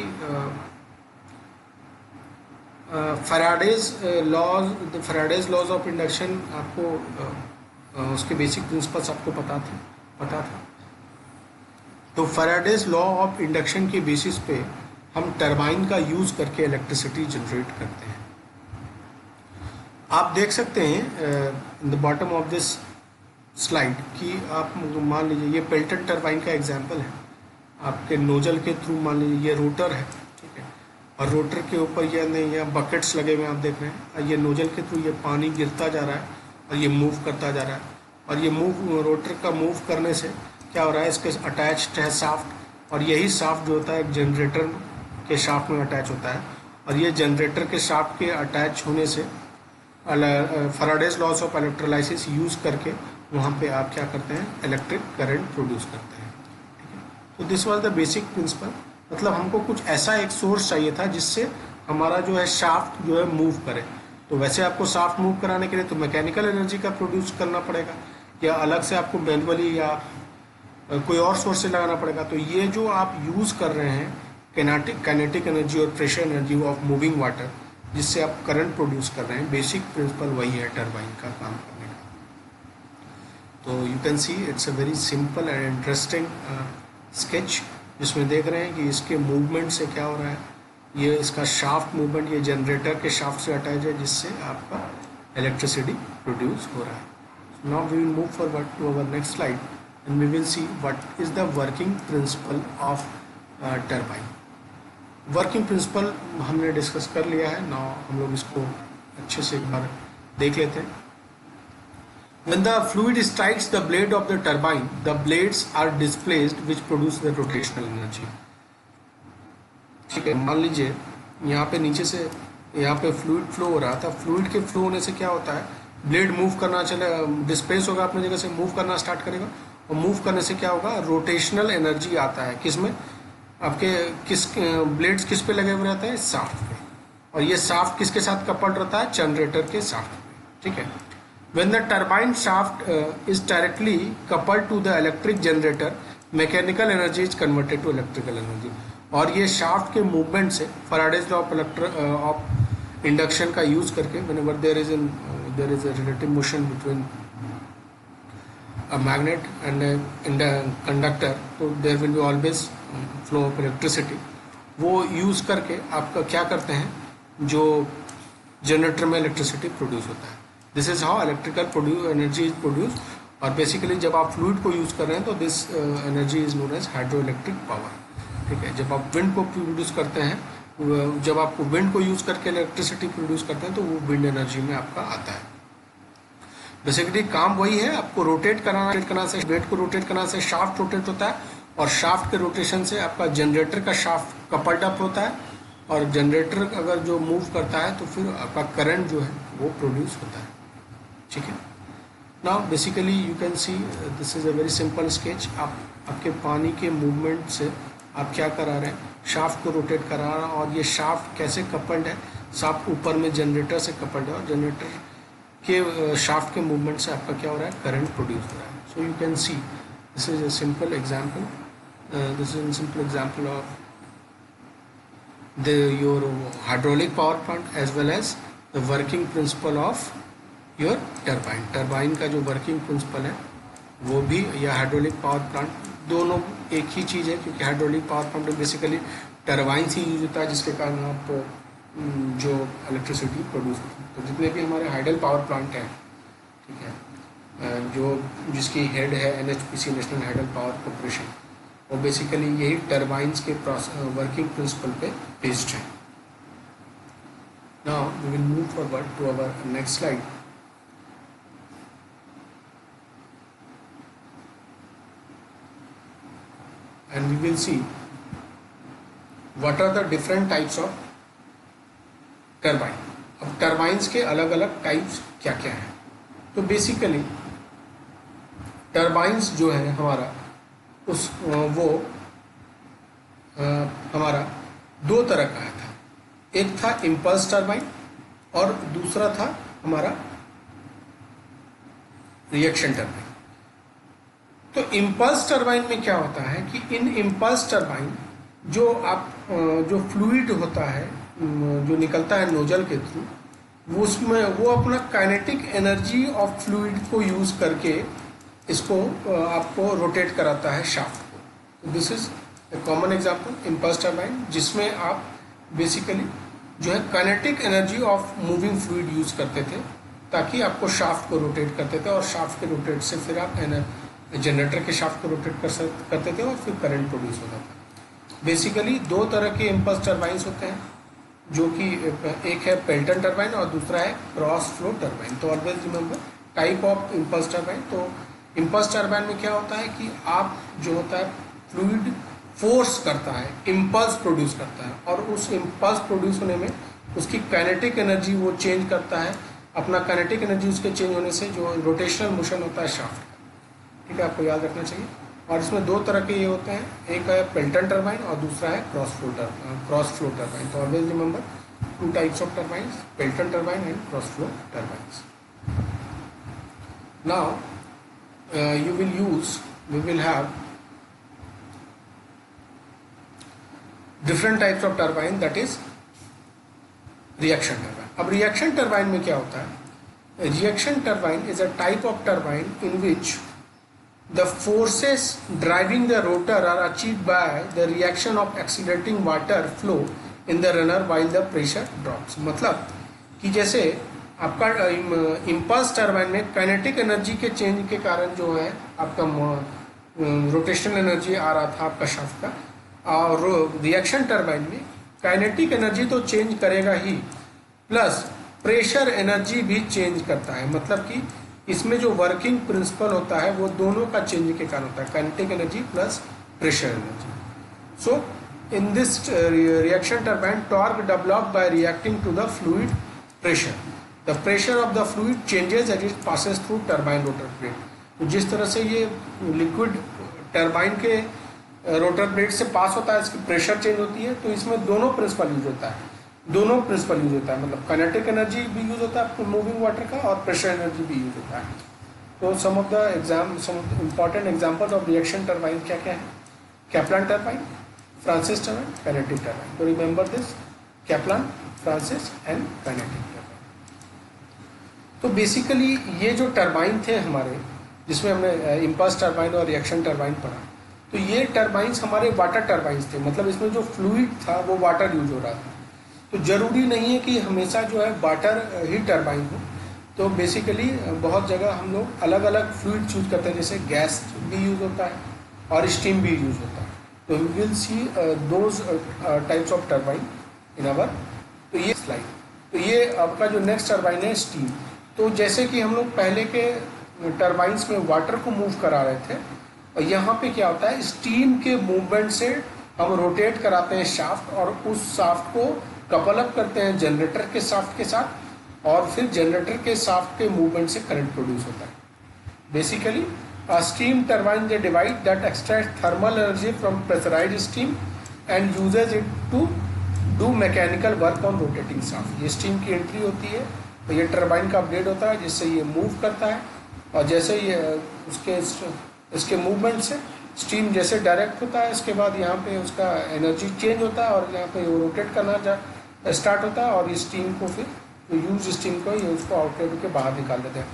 फैराडेज लॉज ऑफ इंडक्शन, आपको उसके बेसिक प्रिंसिपल्स आपको पता था। तो फैराडेज लॉ ऑफ इंडक्शन के बेसिस पे हम टरबाइन का यूज़ करके इलेक्ट्रिसिटी जनरेट करते हैं। आप देख सकते हैं in the bottom of this slide कि आप मान लीजिए ये पेल्टन टरबाइन का एग्जांपल है। आपके नोजल के थ्रू मान लीजिए ये रोटर है, ठीक है, और रोटर के ऊपर ये नहीं है बकेट्स लगे हुए आप देख रहे हैं, और ये नोजल के थ्रू ये पानी गिरता जा रहा है और ये मूव करता जा रहा है, और ये रोटर का मूव करने से क्या हो रहा है, इसके अटैच्ड है साफ्ट, और यही साफ्ट जो होता है एक जनरेटर के शाफ्ट में अटैच होता है, और ये जनरेटर के शाफ्ट के अटैच होने से Faraday's loss of electrolysis use करके वहाँ पे आप क्या करते हैं, इलेक्ट्रिक करंट प्रोड्यूस करते हैं। ठीक है, तो this was the basic principal. मतलब हमको कुछ ऐसा एक सोर्स चाहिए था जिससे हमारा जो है शाफ्ट जो है मूव करे। तो वैसे आपको शाफ्ट मूव कराने के लिए तो मैकेनिकल एनर्जी का प्रोड्यूस करना पड़ेगा, या अलग से आपको मैनुअली या कोई और सोर्स से लगाना पड़ेगा। तो ये जो आप यूज़ कर रहे हैं काइनेटिक एनर्जी और pressure energy of moving water, जिससे आप करंट प्रोड्यूस कर रहे हैं, बेसिक प्रिंसिपल वही है टरबाइन का काम करने का। तो you can see it's a very simple and interesting sketch, जिसमें देख रहे हैं कि इसके मूवमेंट से क्या हो रहा है। ये इसका शाफ्ट मूवमेंट ये जनरेटर के शाफ्ट से अटैच है, जिससे आपका इलेक्ट्रिसिटी प्रोड्यूस हो रहा है। Now we will move forward to our next slide and we will see what is the working principle of turbine. Working principle हमने डिस्कस कर लिया है, नाउ हम लोग इसको अच्छे से एक बार देख लेते हैं। When the fluid strikes the blade of the turbine, the blades are displaced which produce the rotational energy. ठीक है, मान लीजिए यहाँ पे नीचे से यहाँ पे फ्लूइड फ्लो हो रहा था, फ्लूइड के फ्लो होने से क्या होता है, ब्लेड मूव करना डिस्प्लेस होगा, अपनी जगह से मूव करना स्टार्ट करेगा, और मूव करने से क्या होगा, रोटेशनल एनर्जी आता है। किस में, आपके किस ब्लेड्स किस पे लगे हुए रहते हैं, शाफ्ट पे। और ये शाफ्ट किसके साथ कपल्ड रहता है, जनरेटर के शाफ्ट में, ठीक है। When the turbine shaft is directly coupled to the electric generator, mechanical energy is converted to electrical energy. और ये शाफ्ट के मूवमेंट से फैराडेज लॉ ऑफ इंडक्शन का यूज करके whenever there is a relative motion between a magnet and a conductor, तो there will be always flow of electricity. वो यूज करके आपका क्या करते हैं, जो जनरेटर में इलेक्ट्रिसिटी प्रोड्यूस होता है. This is how electrical energy is produce. और बेसिकली जब आप फ्लूइड को यूज़ कर रहे हैं तो this energy is known as hydroelectric power, ठीक है. जब आप विंड को प्रोड्यूस करते हैं, जब आप विंड को यूज़ करके इलेक्ट्रिसिटी प्रोड्यूस करते हैं तो वो विंड एनर्जी में आपका आता है. बेसिकली काम वही है, आपको रोटेट करना से, वेट को रोटेट करना से शाफ्ट रोटेट होता है, और शाफ्ट के रोटेशन से आपका जनरेटर का शाफ्ट कपल्ड अप होता है, और जनरेटर अगर जो मूव करता है तो फिर आपका करंट जो है वो प्रोड्यूस होता है, ठीक है. Now basically you can see this is a very simple sketch. आपके पानी के मूवमेंट से आप क्या करा रहे हैं, शाफ्ट को रोटेट करा रहे हैं, और ये शाफ्ट कैसे कपल्ड है, शाफ्ट ऊपर में जनरेटर से कपल्ड है, और जनरेटर के शाफ्ट के मूवमेंट से आपका क्या हो रहा है, करंट प्रोड्यूस हो रहा है. So you can see this is a simple example. This is a simple example of your hydraulic power plant as well as the working principle of your turbine. Turbine का जो वर्किंग प्रिंसिपल है वो भी, या हाइड्रोलिक पावर प्लांट, दोनों एक ही चीज़ है, क्योंकि हाइड्रोलिक पावर प्लांट में बेसिकली टर्बाइन से यूज होता है, जिसके कारण आप जो इलेक्ट्रिसिटी प्रोड्यूस होती है. तो जितने भी हमारे हाइडल पावर प्लांट हैं, ठीक है, जो जिसकी हेड है NHPC, national hydel power corporation, वो बेसिकली यही टर्बाइंस के वर्किंग प्रिंसिपल पे बेस्ड है. Now we will move forward to our next slide. And we will see what are the different types of turbine. अब टर्बाइंस के अलग अलग टाइप्स क्या क्या हैं. तो बेसिकली टर्बाइंस जो है हमारा हमारा दो तरह का था. एक था इम्पल्स टर्बाइन और दूसरा था हमारा रिएक्शन टर्बाइन. तो इम्पल्स टर्बाइन में क्या होता है कि इन इम्पल्स टर्बाइन जो फ्लूइड होता है, जो निकलता है नोजल के थ्रू, उसमें वो अपना काइनेटिक एनर्जी ऑफ फ्लूइड को यूज करके इसको आपको रोटेट कराता है शाफ्ट को. This is a common example impulse turbine, जिसमें आप बेसिकली जो है kinetic energy of moving fluid use करते थे ताकि आपको शाफ्ट को रोटेट करते थे, और शाफ्ट के रोटेट से फिर आप जनरेटर के शाफ्ट को रोटेट करते थे और फिर करंट प्रोड्यूस होता था. बेसिकली दो तरह के इम्पल्स टर्बाइंस होते हैं, जो कि एक है पेल्टन टर्बाइन और दूसरा है क्रॉस फ्लो टर्बाइन. तो always remember type of impulse turbine. तो इम्पल्स टर्बाइन में क्या होता है कि आप जो होता है फ्लूइड फोर्स करता है, इम्पल्स प्रोड्यूस करता है, और उस इम्पल्स प्रोड्यूस होने में उसकी काइनेटिक एनर्जी वो चेंज करता है. अपना काइनेटिक एनर्जी उसके चेंज होने से जो रोटेशनल मोशन होता है शाफ्ट का, ठीक है, आपको याद रखना चाहिए. और इसमें दो तरह के ये होते हैं, एक है पेल्टन टर्बाइन और दूसरा है क्रॉस फ्लो टर्बाइन. तो always remember two types of turbines, Pelton turbine and cross flow turbines. Now we will have different types of turbine, that is reaction turbine. अब reaction turbine में क्या होता है, reaction turbine is a type of turbine in which the forces driving the rotor are achieved by the reaction of accelerating water flow in the runner while the pressure drops. मतलब कि जैसे आपका इम्पल्स टर्बाइन में काइनेटिक एनर्जी के चेंज के कारण जो है आपका रोटेशनल एनर्जी आ रहा था आपका शाफ्ट का, और रिएक्शन टर्बाइन में काइनेटिक एनर्जी तो चेंज करेगा ही, प्लस प्रेशर एनर्जी भी चेंज करता है. मतलब कि इसमें जो वर्किंग प्रिंसिपल होता है वो दोनों का चेंज के कारण होता है, kinetic energy plus pressure energy. So in this reaction turbine torque developed by reacting to the fluid pressure. The pressure of the fluid changes as it passes through turbine rotor blade. तो जिस तरह से ये लिक्विड टर्बाइन के रोटर ब्लेड से पास होता है, इसकी प्रेशर चेंज होती है. तो इसमें दोनों प्रिंसिपल यूज होता है. दोनों प्रिंसिपल यूज होता है, मतलब काइनेटिक एनर्जी भी यूज होता है मूविंग वाटर का और प्रेशर एनर्जी भी यूज होता है। तो some of the important examples of reaction turbine क्या क्या है? Kaplan turbine, Francis turbine, kinetic turbine. तो remember this, Kaplan, Francis and kinetic turbine. तो बेसिकली ये जो टर्बाइन थे हमारे, जिसमें हमने इम्पल्स टर्बाइन और रिएक्शन टर्बाइन पढ़ा, तो ये टर्बाइंस हमारे वाटर टर्बाइंस थे, मतलब इसमें जो फ्लूइड था वो वाटर यूज हो रहा था। तो ज़रूरी नहीं है कि हमेशा जो है वाटर ही टर्बाइन हो। तो बेसिकली बहुत जगह हम लोग अलग अलग फ्लूइड यूज करते हैं, जैसे गैस भी यूज होता है और स्टीम भी यूज होता है। तो we will see those types of turbine in our. तो ये स्लाइड, तो ये आपका जो नेक्स्ट टर्बाइन है स्टीम। तो जैसे कि हम लोग पहले के टर्बाइंस में वाटर को मूव करा रहे थे, और यहाँ पे क्या होता है, स्टीम के मूवमेंट से हम रोटेट कराते हैं शाफ्ट, और उस शाफ्ट को कपल अप करते हैं जनरेटर के शाफ्ट के साथ, और फिर जनरेटर के शाफ्ट के मूवमेंट से करंट प्रोड्यूस होता है। Basically steam turbine the device that extract thermal energy from pressurized steam and uses it to do mechanical work on rotating shaft. ये स्टीम की एंट्री होती है, तो ये टर्बाइन का ब्लेड होता है जिससे ये मूव करता है, और जैसे ये इसके मूवमेंट से स्टीम जैसे डायरेक्ट होता है, इसके बाद यहाँ पे उसका एनर्जी चेंज होता है और यहाँ पे वो रोटेट करना स्टार्ट होता है, और इस स्टीम को फिर यूज स्टीम को ये उसको आउटलेट के बाहर निकाल देते हैं।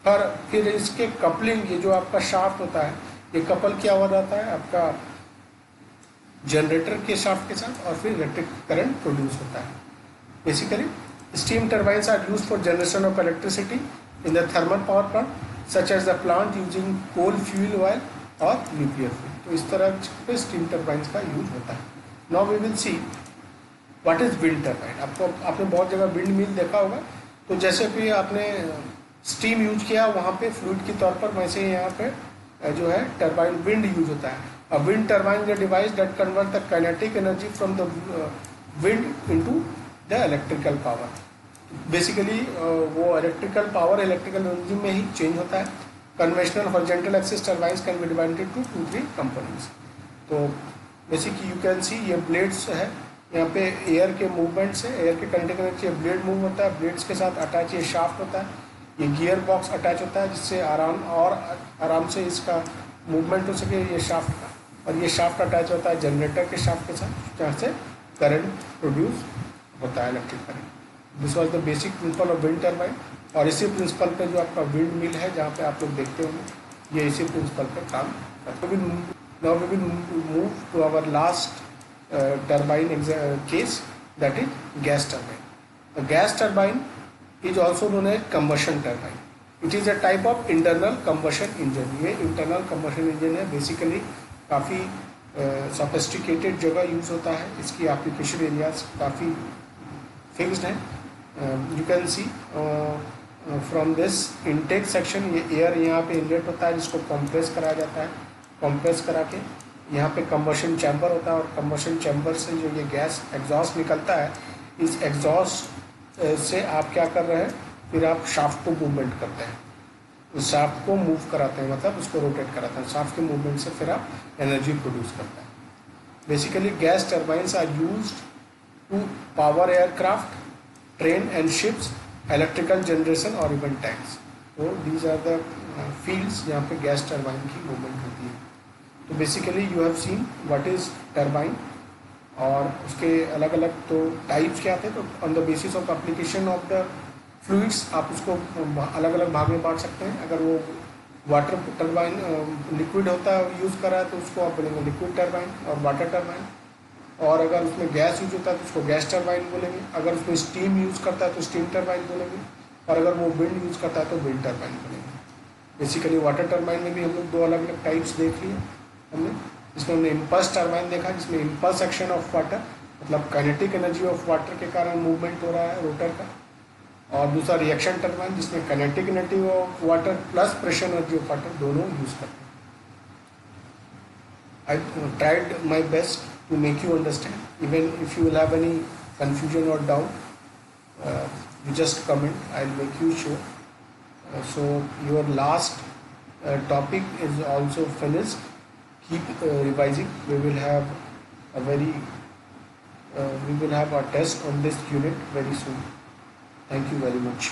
और फिर इसके कपलिंग, ये जो आपका शाफ्ट होता है ये कपल किया हुआ रहता है आपका जनरेटर के शाफ्ट के साथ, और फिर इलेक्ट्रिक करंट प्रोड्यूस होता है। Basically steam turbines are used for generation of electricity in the thermal power plant such as the plant using coal fuel oil और न्यूक्लियर फ्यूल। तो इस तरह पे स्टीम टर्बाइंस का यूज होता है। Now we will see what is wind turbine. आपने बहुत जगह विंड मिल देखा होगा, तो जैसे भी आपने स्टीम यूज किया वहाँ पे फ्लूइड के तौर पर, वैसे यहाँ पे जो है टर्बाइन विंड यूज होता है। A wind turbine the device that convert the kinetic energy from the wind into the electrical power. Basically वो इलेक्ट्रिकल पावर इलेक्ट्रिकल एनर्जी में ही चेंज होता है। Conventional horizontal axis turbines can be divided to 2-3 components. तो बेसिकली यू कैन सी ये ब्लेड्स है, यहाँ पे एयर के मूवमेंट से, एयर के कंडक्टिंग एनर्जी ब्लेड मूव होता है, ब्लेड्स के साथ अटैच ये शाफ्ट होता है, ये गियर बॉक्स अटैच होता है जिससे आराम से इसका मूवमेंट हो सके ये शाफ्ट का, और ये शाफ्ट अटैच होता है जनरेटर के शाफ्ट के साथ, जहाँ से करंट प्रोड्यूस होता है, electric current. This was the basic principle of wind turbine. और इसी प्रिंसिपल पे जो आपका विंड मिल है जहाँ पे आप लोग देखते होंगे, ये इसी प्रिंसिपल पे काम करते हैं। Now we will move to our last turbine case, that is gas turbine. The gas turbine is also known as combustion turbine. It is a type of internal combustion engine. ये internal combustion engine है, basically काफ़ी sophisticated जगह यूज़ होता है, इसकी application areas काफ़ी fixed हैं। You can see from this intake section, ये air यहाँ पे inlet होता है जिसको compress कराया जाता है, compress करा के यहाँ पे कंबशन चैम्बर होता है, और कंबशन चैम्बर से जो ये गैस एग्जॉस्ट निकलता है, इस एग्जॉस्ट से आप क्या कर रहे हैं, फिर आप शाफ्ट को मूवमेंट करते हैं, उस शाफ्ट को मूव कराते हैं, मतलब उसको रोटेट कराते हैं, शाफ्ट के मूवमेंट से फिर आप एनर्जी प्रोड्यूस करते हैं। Basically gas turbines are used to power aircraft, train and ships, electrical generation और इवन टैंक्स। तो दीज आर द फील्ड्स जहाँ पे गैस टर्बाइन की मूवमेंट होती है। तो basically you have seen what is turbine, और उसके अलग अलग तो टाइप्स क्या थे। तो on the basis of application of the fluids आप उसको अलग अलग भाग में बांट सकते हैं। अगर वो वाटर टर्बाइन लिक्विड होता है यूज़ करा है तो उसको आप बोलेंगे लिक्विड टर्बाइन और वाटर टर्बाइन, और अगर उसमें गैस यूज होता है तो उसको गैस टर्बाइन बोलेंगे। अगर उसमें स्टीम यूज़ करता है तो स्टीम टर्बाइन बोलेंगे, और अगर वो विंड यूज़ करता है तो विंड टर्बाइन बोलेंगे। बेसिकली वाटर टर्बाइन में भी हम लोग दो अलग अलग टाइप्स देख लिए हमने। इसमें हमने इम्पल्स टर्बाइन देखा जिसमें इम्पल्स एक्शन ऑफ वाटर, मतलब काइनेटिक एनर्जी ऑफ वाटर के कारण मूवमेंट हो रहा है रोटर का, और दूसरा रिएक्शन टर्बाइन जिसमें kinetic energy of water plus pressure energy of water दोनों यूज करते हैं। I tried my best to make you understand. Even if you will have any confusion और doubt, you just comment, I'll make you sure. So your last topic is also finished. Keep revising. We will have a very we will have our test on this unit very soon. Thank you very much.